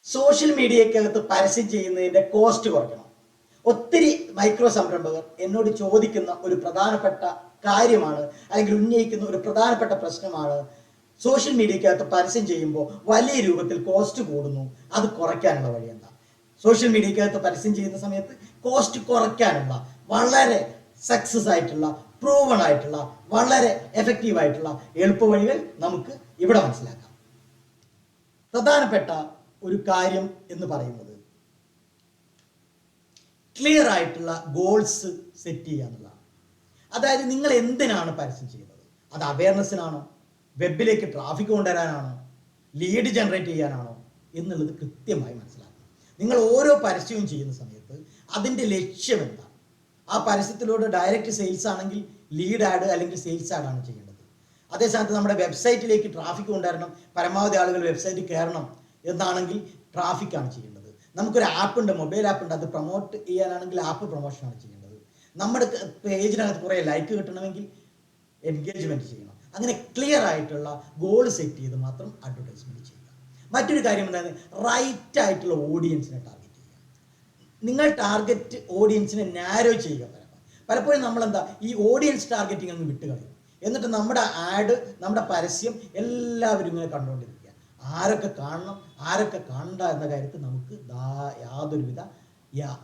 Social മീഡിയക്കകത്ത് പരസ്യം ചെയ്യുന്നതിന്റെ cost കുറയ്ക്കണം. ഒത്തിരി മൈക്രോ സംരംഭകർ എന്നോട് ചോദിക്കുന്ന ഒരു പ്രധാനപ്പെട്ട കാര്യമാണ്, അല്ലെങ്കിൽ ഉന്നയിക്കുന്ന ഒരു പ്രധാനപ്പെട്ട പ്രശ്നമാണ്, സോഷ്യൽ മീഡിയക്കകത്ത് പരസ്യം ചെയ്യുമ്പോൾ വലിയ രൂപത്തിൽ കോസ്റ്റ് കൂടുന്നു, അത് കുറയ്ക്കാനുള്ള വഴി എന്താ? സോഷ്യൽ മീഡിയക്കകത്ത് പരസ്യം ചെയ്യുന്ന സമയത്ത് കോസ്റ്റ് കുറയ്ക്കാനുള്ള വളരെ സക്സസ് ആയിട്ടുള്ള, പ്രൂവൺ ആയിട്ടുള്ള, വളരെ എഫക്റ്റീവ് ആയിട്ടുള്ള എളുപ്പ വഴികൾ നമുക്ക് ഇവിടെ മനസ്സിലാക്കാം. പ്രധാനപ്പെട്ട ഒരു കാര്യം എന്ന് പറയുന്നത് ക്ലിയർ ആയിട്ടുള്ള ഗോൾസ് സെറ്റ് ചെയ്യുക എന്നുള്ളതാണ്. അതായത് നിങ്ങൾ എന്തിനാണ് പരസ്യം ചെയ്യുന്നത്? അത് അവയർനെസ്സിനാണോ, വെബിലേക്ക് ട്രാഫിക് കൊണ്ടുവരാനാണോ, ലീഡ് ജനറേറ്റ് ചെയ്യാനാണോ എന്നുള്ളത് കൃത്യമായി മനസ്സിലാക്കണം. നിങ്ങൾ ഓരോ പരസ്യവും ചെയ്യുന്ന സമയത്ത് അതിൻ്റെ ലക്ഷ്യം എന്താണ്? ആ പരസ്യത്തിലൂടെ ഡയറക്റ്റ് സെയിൽസ് ആണെങ്കിൽ ലീഡ് ആഡ് അല്ലെങ്കിൽ സെയിൽസ് ആഡാണ് ചെയ്യേണ്ടത്. അതേസമയത്ത് നമ്മുടെ വെബ്സൈറ്റിലേക്ക് ട്രാഫിക് കൊണ്ടുവരണം, പരമാവധി ആളുകൾ വെബ്സൈറ്റിൽ കയറണം എന്നാണെങ്കിൽ ട്രാഫിക്കാണ് ചെയ്യേണ്ടത്. നമുക്കൊരു ആപ്പ് ഉണ്ട്, മൊബൈൽ ആപ്പ് ഉണ്ട്, അത് പ്രൊമോട്ട് ചെയ്യാനാണെങ്കിൽ ആപ്പ് പ്രൊമോഷനാണ് ചെയ്യേണ്ടത്. നമ്മുടെ പേജിനകത്ത് കുറേ ലൈക്ക് കിട്ടണമെങ്കിൽ എൻഗേജ്മെൻറ്റ് ചെയ്യണം. അങ്ങനെ ക്ലിയർ ആയിട്ടുള്ള ഗോൾ സെറ്റ് ചെയ്ത് മാത്രം അഡ്വർടൈസ്മെൻറ്റ് ചെയ്യുക. മറ്റൊരു കാര്യം എന്താണ്? റൈറ്റ് ആയിട്ടുള്ള ഓഡിയൻസിനെ ടാർഗറ്റ് ചെയ്യുക. നിങ്ങൾ ടാർഗറ്റ് ഓഡിയൻസിനെ നാരോ ചെയ്യുക. പലപ്പോഴും നമ്മളെന്താ ഈ ഓഡിയൻസ് ടാർഗറ്റിംഗ് അങ്ങ് വിട്ടുകളയും. എന്നിട്ട് നമ്മുടെ ആഡ്, നമ്മുടെ പരസ്യം എല്ലാവരും ഇങ്ങനെ കണ്ടുകൊണ്ടിരിക്കുക. ആരൊക്കെ കാണണം, ആരൊക്കെ കാണണ്ട എന്ന കാര്യത്തിൽ നമുക്ക് യാതൊരുവിധ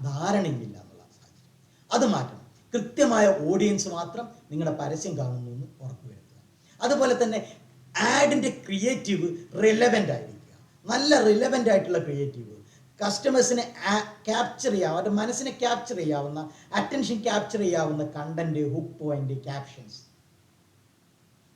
ധാരണയില്ല എന്നുള്ള സാഹചര്യം. അത് മാറ്റണം. കൃത്യമായ ഓഡിയൻസ് മാത്രം നിങ്ങളുടെ പരസ്യം കാണുന്നു എന്ന് ഉറപ്പുവരുത്തുക. അതുപോലെ തന്നെ ആഡിൻ്റെ ക്രിയേറ്റീവ് റിലവൻ്റ് ആയിരിക്കുക. നല്ല റിലവൻ്റ് ആയിട്ടുള്ള ക്രിയേറ്റീവ്, കസ്റ്റമേഴ്സിനെ ക്യാപ്ചർ ചെയ്യാം, അവരുടെ മനസ്സിനെ ക്യാപ്ചർ ചെയ്യാവുന്ന, അറ്റൻഷൻ ക്യാപ്ചർ ചെയ്യാവുന്ന കണ്ടന്റ്, ഹുക്ക് പോയിന്റ്, ക്യാപ്ഷൻസ്,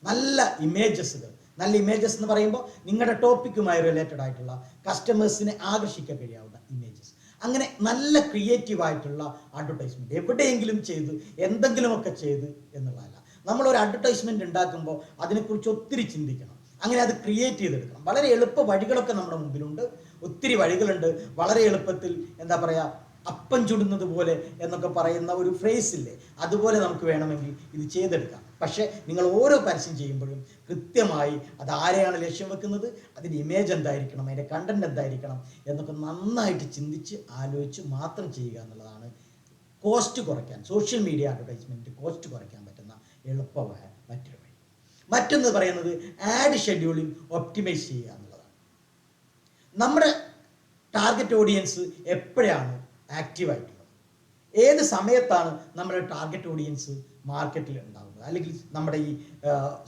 നല്ല ഇമേജസുകൾ. നല്ല ഇമേജസ് എന്ന് പറയുമ്പോൾ നിങ്ങളുടെ ടോപ്പിക്കുമായി റിലേറ്റഡ് ആയിട്ടുള്ള, കസ്റ്റമേഴ്സിനെ ആകർഷിക്കാൻ കഴിയാവുന്ന ഇമേജസ്. അങ്ങനെ നല്ല ക്രിയേറ്റീവ് ആയിട്ടുള്ള അഡ്വർടൈസ്മെൻറ്റ് എവിടെയെങ്കിലും ചെയ്ത് എന്തെങ്കിലുമൊക്കെ ചെയ്ത് എന്നുള്ളതല്ല. നമ്മളൊരു അഡ്വർടൈസ്മെൻറ്റ് ഉണ്ടാക്കുമ്പോൾ അതിനെക്കുറിച്ച് ഒത്തിരി ചിന്തിക്കണം. അങ്ങനെ അത് ക്രിയേറ്റ് ചെയ്തെടുക്കണം. വളരെ എളുപ്പ വഴികളൊക്കെ നമ്മുടെ മുമ്പിലുണ്ട്, ഒത്തിരി വഴികളുണ്ട്. വളരെ എളുപ്പത്തിൽ എന്താ പറയുക, അപ്പം ചുടുന്നത് പോലെ എന്നൊക്കെ പറയുന്ന ഒരു ഫ്രേസ് ഇല്ലേ, അതുപോലെ നമുക്ക് വേണമെങ്കിൽ ഇത് ചെയ്തെടുക്കാം. പക്ഷേ നിങ്ങൾ ഓരോ പരസ്യം ചെയ്യുമ്പോഴും കൃത്യമായി അത് ആരെയാണ് ലക്ഷ്യം വെക്കുന്നത്, അതിൻ്റെ ഇമേജ് എന്തായിരിക്കണം, അതിൻ്റെ കണ്ടന്റ് എന്തായിരിക്കണം എന്നൊക്കെ നന്നായിട്ട് ചിന്തിച്ച് ആലോചിച്ച് മാത്രം ചെയ്യുക എന്നുള്ളതാണ് കോസ്റ്റ് കുറയ്ക്കാൻ, സോഷ്യൽ മീഡിയ അഡ്വർടൈസ്മെൻറ്റ് കോസ്റ്റ് കുറയ്ക്കാൻ പറ്റുന്ന എളുപ്പമായ മറ്റൊരു വഴി. മറ്റൊന്ന് പറയുന്നത് ആഡ് ഷെഡ്യൂളിംഗ് ഒപ്റ്റിമൈസ് ചെയ്യുക എന്നുള്ളതാണ്. നമ്മുടെ ടാർഗറ്റ് ഓഡിയൻസ് എപ്പോഴാണ് ആക്റ്റീവായിട്ടുള്ളത്, ഏത് സമയത്താണ് നമ്മുടെ ടാർഗറ്റ് ഓഡിയൻസ് മാർക്കറ്റിൽ ഉണ്ടാകുന്നത്, അല്ലെങ്കിൽ നമ്മുടെ ഈ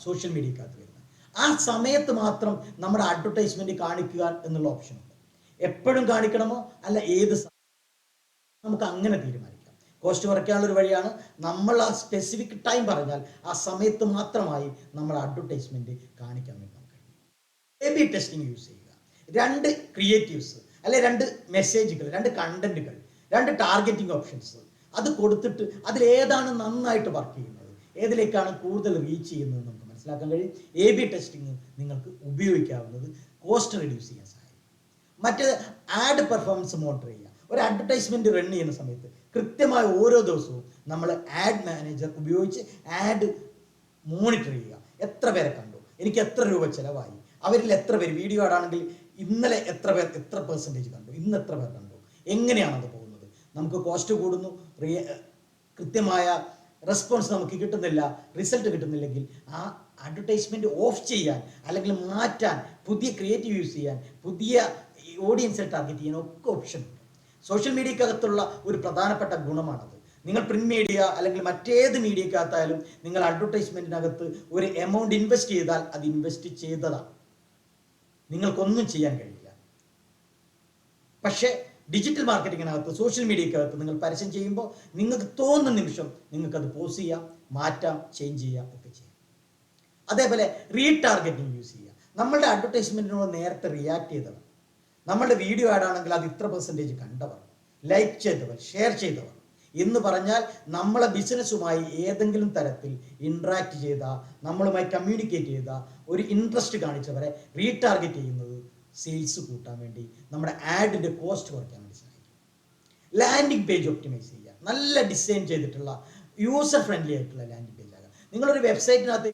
സോഷ്യൽ മീഡിയക്കകത്ത് വരുന്നത്, ആ സമയത്ത് മാത്രം നമ്മുടെ അഡ്വർടൈസ്മെൻറ്റ് കാണിക്കുക എന്നുള്ള ഓപ്ഷനുണ്ട്. എപ്പോഴും കാണിക്കണമോ അല്ല ഏത് നമുക്ക് അങ്ങനെ തീരുമാനിക്കാം. കോസ്റ്റ് കുറയ്ക്കാനുള്ളൊരു വഴിയാണ് നമ്മൾ ആ സ്പെസിഫിക് ടൈം പറഞ്ഞാൽ ആ സമയത്ത് മാത്രമായി നമ്മൾ അഡ്വർടൈസ്മെൻറ്റ് കാണിക്കാൻ വേണ്ടി നമുക്ക് കഴിയും. A/B ടെസ്റ്റിംഗ് യൂസ് ചെയ്യുക. രണ്ട് ക്രിയേറ്റീവ്സ് അല്ലെ രണ്ട് മെസ്സേജുകൾ, രണ്ട് കണ്ടന്റുകൾ, രണ്ട് ടാർഗറ്റിംഗ് ഓപ്ഷൻസ് അത് കൊടുത്തിട്ട് അതിലേതാണ് നന്നായിട്ട് വർക്ക് ചെയ്യുന്നത്, ഏതിലേക്കാണ് കൂടുതൽ റീച്ച് ചെയ്യുന്നത് നമുക്ക് മനസ്സിലാക്കാൻ കഴിയും. A/B ടെസ്റ്റിംഗ് നിങ്ങൾക്ക് ഉപയോഗിക്കാവുന്നത് കോസ്റ്റ് റെഡ്യൂസ് ചെയ്യാൻ സഹായിക്കും. മറ്റേത് ആഡ് പെർഫോമൻസ് മോണിറ്റർ ചെയ്യുക. ഒരു അഡ്വർടൈസ്മെൻറ്റ് റൺ ചെയ്യുന്ന സമയത്ത് കൃത്യമായി ഓരോ ദിവസവും നമ്മൾ ആഡ് മാനേജർ ഉപയോഗിച്ച് ആഡ് മോണിറ്റർ ചെയ്യുക. എത്ര പേരെ കണ്ടു, എനിക്ക് എത്ര രൂപ ചിലവായി, അവരിൽ എത്ര പേര്, വീഡിയോ ആഡാണെങ്കിൽ ഇന്നലെ എത്ര പേർ എത്ര പെർസെൻറ്റേജ് കണ്ടു, ഇന്ന് എത്ര പേർ കണ്ടു, എങ്ങനെയാണത് പോകുന്നത്. നമുക്ക് കോസ്റ്റ് കൂടുന്നു, കൃത്യമായ റെസ്പോൺസ് നമുക്ക് കിട്ടുന്നില്ല, റിസൾട്ട് കിട്ടുന്നില്ലെങ്കിൽ ആ അഡ്വർടൈസ്മെൻറ്റ് ഓഫ് ചെയ്യാൻ അല്ലെങ്കിൽ മാറ്റാൻ, പുതിയ ക്രിയേറ്റീവ് യൂസ് ചെയ്യാൻ, പുതിയ ഓഡിയൻസിനെ ടാർഗറ്റ് ചെയ്യാൻ ഒക്കെ ഓപ്ഷൻ ഉണ്ട്. സോഷ്യൽ മീഡിയക്കകത്തുള്ള ഒരു പ്രധാനപ്പെട്ട ഗുണമാണത്. നിങ്ങൾ പ്രിന്റ് മീഡിയ അല്ലെങ്കിൽ മറ്റേത് മീഡിയക്കകത്തായാലും നിങ്ങൾ അഡ്വർടൈസ്മെൻറ്റിനകത്ത് ഒരു എമൗണ്ട് ഇൻവെസ്റ്റ് ചെയ്താൽ അത് ഇൻവെസ്റ്റ് ചെയ്തതാണ്, നിങ്ങൾക്കൊന്നും ചെയ്യാൻ കഴിയില്ല. പക്ഷേ ഡിജിറ്റൽ മാർക്കറ്റിങ്ങിനകത്ത്, സോഷ്യൽ മീഡിയക്കകത്ത് നിങ്ങൾ പരസ്യം ചെയ്യുമ്പോൾ നിങ്ങൾക്ക് തോന്നുന്ന നിമിഷം നിങ്ങൾക്കത് പോസ് ചെയ്യാം, മാറ്റാം, ചേഞ്ച് ചെയ്യാം, ഒക്കെ ചെയ്യാം. അതേപോലെ റീടാർഗറ്റിംഗ് യൂസ് ചെയ്യുക. നമ്മളുടെ അഡ്വർടൈസ്മെൻറ്റിനോട് നേരത്തെ റിയാക്ട് ചെയ്തവർ, നമ്മളുടെ വീഡിയോ ആഡാണെങ്കിൽ അത് ഇത്ര പെർസെൻറ്റേജ് കണ്ടവർ, ലൈക്ക് ചെയ്തവർ, ഷെയർ ചെയ്തവർ എന്ന് പറഞ്ഞാൽ നമ്മളെ ബിസിനസ്സുമായി ഏതെങ്കിലും തരത്തിൽ ഇൻട്രാക്ട് ചെയ്ത, നമ്മളുമായി കമ്മ്യൂണിക്കേറ്റ് ചെയ്ത, ഒരു ഇൻട്രസ്റ്റ് കാണിച്ചവരെ റീടാർഗറ്റ് ചെയ്യുന്നത് സെയിൽസ് കൂട്ടാൻ വേണ്ടി, നമ്മുടെ ആഡിൻ്റെ കോസ്റ്റ് കുറയ്ക്കാൻ വേണ്ടി സഹായിക്കും. ലാൻഡിംഗ് പേജ് ഒപ്റ്റിമൈസ് ചെയ്യുക. നല്ല ഡിസൈൻ ചെയ്തിട്ടുള്ള യൂസർ ഫ്രണ്ട്ലി ആയിട്ടുള്ള ലാൻഡിംഗ് പേജ് ആകാം. നിങ്ങളൊരു വെബ്സൈറ്റിനകത്ത്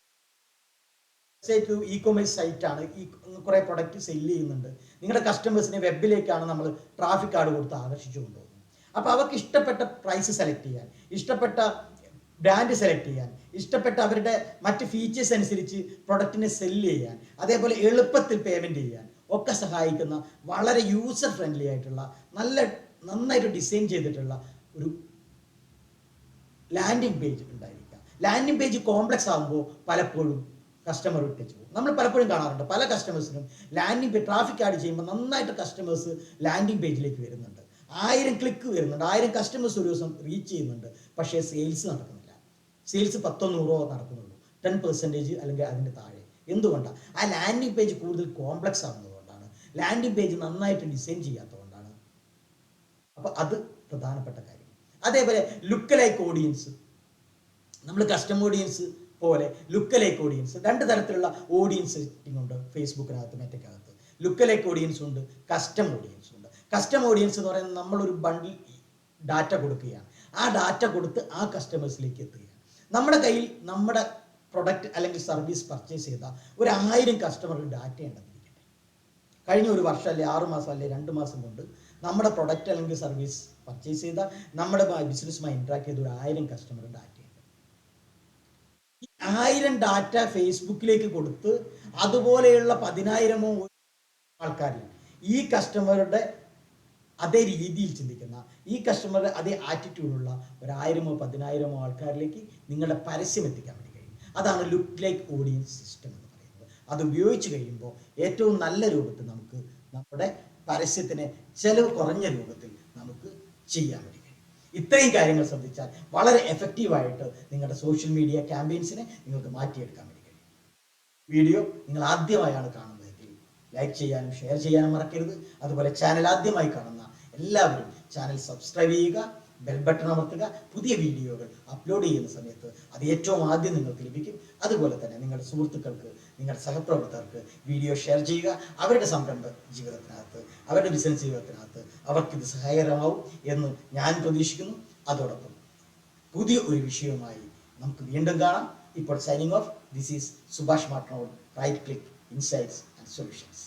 വെബ്സൈറ്റ് ഇ കൊമേഴ്സ് സൈറ്റാണ്, ഈ കുറേ പ്രൊഡക്റ്റ് സെല്ല് ചെയ്യുന്നുണ്ട്. നിങ്ങളുടെ കസ്റ്റമേഴ്സിനെ വെബിലേക്കാണ് നമ്മൾ ട്രാഫിക് കാർഡ് കൊടുത്ത് ആകർഷിച്ചു കൊണ്ടുപോകുന്നത്. അപ്പോൾ അവർക്ക് ഇഷ്ടപ്പെട്ട പ്രൈസ് സെലക്ട് ചെയ്യാൻ, ഇഷ്ടപ്പെട്ട ബ്രാൻഡ് സെലക്ട് ചെയ്യാൻ, ഇഷ്ടപ്പെട്ട അവരുടെ മറ്റ് ഫീച്ചേഴ്സ് അനുസരിച്ച് പ്രൊഡക്റ്റിനെ സെല്ല് ചെയ്യാൻ, അതേപോലെ എളുപ്പത്തിൽ പേയ്മെൻറ്റ് ചെയ്യാൻ ഒക്കെ സഹായിക്കുന്ന വളരെ യൂസർ ഫ്രണ്ട്ലി ആയിട്ടുള്ള നന്നായിട്ട് ഡിസൈൻ ചെയ്തിട്ടുള്ള ഒരു ലാൻഡിംഗ് പേജ് ഉണ്ടായിരിക്കാം. ലാൻഡിംഗ് പേജ് കോംപ്ലക്സ് ആകുമ്പോൾ പലപ്പോഴും കസ്റ്റമർ വിട്ടേച്ച് പോകും. നമ്മൾ പലപ്പോഴും കാണാറുണ്ട് പല കസ്റ്റമേഴ്സിനും ലാൻഡിംഗ് പേജ് ട്രാഫിക് ആഡ് ചെയ്യുമ്പോൾ നന്നായിട്ട് കസ്റ്റമേഴ്സ് ലാൻഡിംഗ് പേജിലേക്ക് വരുന്നുണ്ട്, 1000 ക്ലിക്ക് വരുന്നുണ്ട്, 1000 കസ്റ്റമേഴ്സ് ഒരു ദിവസം റീച്ച് ചെയ്യുന്നുണ്ട്. പക്ഷേ സെയിൽസ് നടക്കുന്നില്ല. സെയിൽസ് 10-100 നടക്കുന്നുള്ളൂ, 10% അല്ലെങ്കിൽ അതിൻ്റെ താഴെ. എന്തുകൊണ്ടാണ്? ആ ലാൻഡിംഗ് പേജ് കൂടുതൽ കോംപ്ലക്സ് ആകുന്നതുകൊണ്ടാണ്, ലാൻഡിംഗ് പേജ് നന്നായിട്ട് ഡിസൈൻ ചെയ്യാത്തതുകൊണ്ടാണ്. അപ്പോൾ അത് പ്രധാനപ്പെട്ട കാര്യം. അതേപോലെ ലുക്ക് ലൈക്ക് ഓഡിയൻസ്, നമ്മൾ കസ്റ്റം ഓഡിയൻസ് പോലെ ലുക്ക് ലൈക്ക് ഓഡിയൻസ്, 2 തരത്തിലുള്ള ഓഡിയൻസ് സെറ്റിംഗ് ഉണ്ട് ഫേസ്ബുക്കിനകത്ത്, മെറ്റയ്ക്കകത്ത്. ലുക്ക് ലൈക്ക് ഓഡിയൻസ് ഉണ്ട്, കസ്റ്റം ഓഡിയൻസ് ഉണ്ട്. കസ്റ്റം ഓഡിയൻസ് എന്ന് പറയുന്നത് നമ്മളൊരു ബണ്ടിൽ ഡാറ്റ കൊടുക്കുകയാണ്, ആ ഡാറ്റ കൊടുത്ത് ആ കസ്റ്റമേഴ്സിലേക്ക് എത്തുകയാണ്. നമ്മുടെ കയ്യിൽ നമ്മുടെ പ്രൊഡക്റ്റ് അല്ലെങ്കിൽ സർവീസ് പർച്ചേസ് ചെയ്ത ഒരു 1000 കസ്റ്റമർക്ക് ഡാറ്റ ഉണ്ടെന്നിരിക്കട്ടെ. കഴിഞ്ഞ ഒരു വർഷം അല്ലെങ്കിൽ 6 മാസം അല്ലെങ്കിൽ 2 മാസം കൊണ്ട് നമ്മുടെ പ്രൊഡക്റ്റ് അല്ലെങ്കിൽ സർവീസ് പർച്ചേസ് ചെയ്ത, നമ്മുടെ ബിസിനസ്സുമായി ഇൻട്രാക്ട് ചെയ്ത ഒരു 1000 കസ്റ്റമർ ഡാറ്റയുണ്ട്. ഈ 1000 ഡാറ്റ ഫേസ്ബുക്കിലേക്ക് കൊടുത്ത് അതുപോലെയുള്ള 10,000 ആൾക്കാരിൽ ഈ കസ്റ്റമറുടെ അതേ രീതിയിൽ ചിന്തിക്കുന്ന, ഈ കസ്റ്റമറുടെ അതേ ആറ്റിറ്റ്യൂഡുള്ള ഒരു 1000-10,000 ആൾക്കാരിലേക്ക് നിങ്ങളുടെ പരസ്യം എത്തിക്കാൻ വേണ്ടി കഴിയും. അതാണ് ലുക്ക് ലൈക്ക് ഓഡിയൻസ് സിസ്റ്റം എന്ന് പറയുന്നത്. അത് ഉപയോഗിച്ച് കഴിയുമ്പോൾ ഏറ്റവും നല്ല രൂപത്തിൽ നമുക്ക് നമ്മുടെ പരസ്യത്തിനെ ചെലവ് കുറഞ്ഞ രൂപത്തിൽ നമുക്ക് ചെയ്യാൻ വേണ്ടി കഴിയും. ഇത്രയും കാര്യങ്ങൾ ശ്രദ്ധിച്ചാൽ വളരെ എഫക്റ്റീവായിട്ട് നിങ്ങളുടെ സോഷ്യൽ മീഡിയ ക്യാമ്പയിൻസിനെ നിങ്ങൾക്ക് മാറ്റിയെടുക്കാൻ വേണ്ടി കഴിയും. വീഡിയോ നിങ്ങൾ ആദ്യമായാണ് കാണുന്നതെങ്കിൽ ലൈക്ക് ചെയ്യാനും ഷെയർ ചെയ്യാനും മറക്കരുത്. അതുപോലെ ചാനൽ ആദ്യമായി കാണുന്ന എല്ലാവരും ചാനൽ സബ്സ്ക്രൈബ് ചെയ്യുക, ബെൽ ബട്ടൺ അമർത്തുക. പുതിയ വീഡിയോകൾ അപ്ലോഡ് ചെയ്യുന്ന സമയത്ത് അത് ഏറ്റവും ആദ്യം നിങ്ങൾക്ക് ലഭിക്കും. അതുപോലെ തന്നെ നിങ്ങളുടെ സുഹൃത്തുക്കൾക്ക്, നിങ്ങളുടെ സഹപ്രവർത്തകർക്ക് വീഡിയോ ഷെയർ ചെയ്യുക. അവരുടെ സംരംഭ ജീവിതത്തിനകത്ത്, അവരുടെ ബിസിനസ് ജീവിതത്തിനകത്ത് അവർക്കിത് സഹായകരമാവും എന്ന് ഞാൻ പ്രതീക്ഷിക്കുന്നു. അതോടൊപ്പം പുതിയ ഒരു വിഷയവുമായി നമുക്ക് വീണ്ടും കാണാം. ഇപ്പോൾ signing off. This is Subhash Matnol, right click insights and solutions.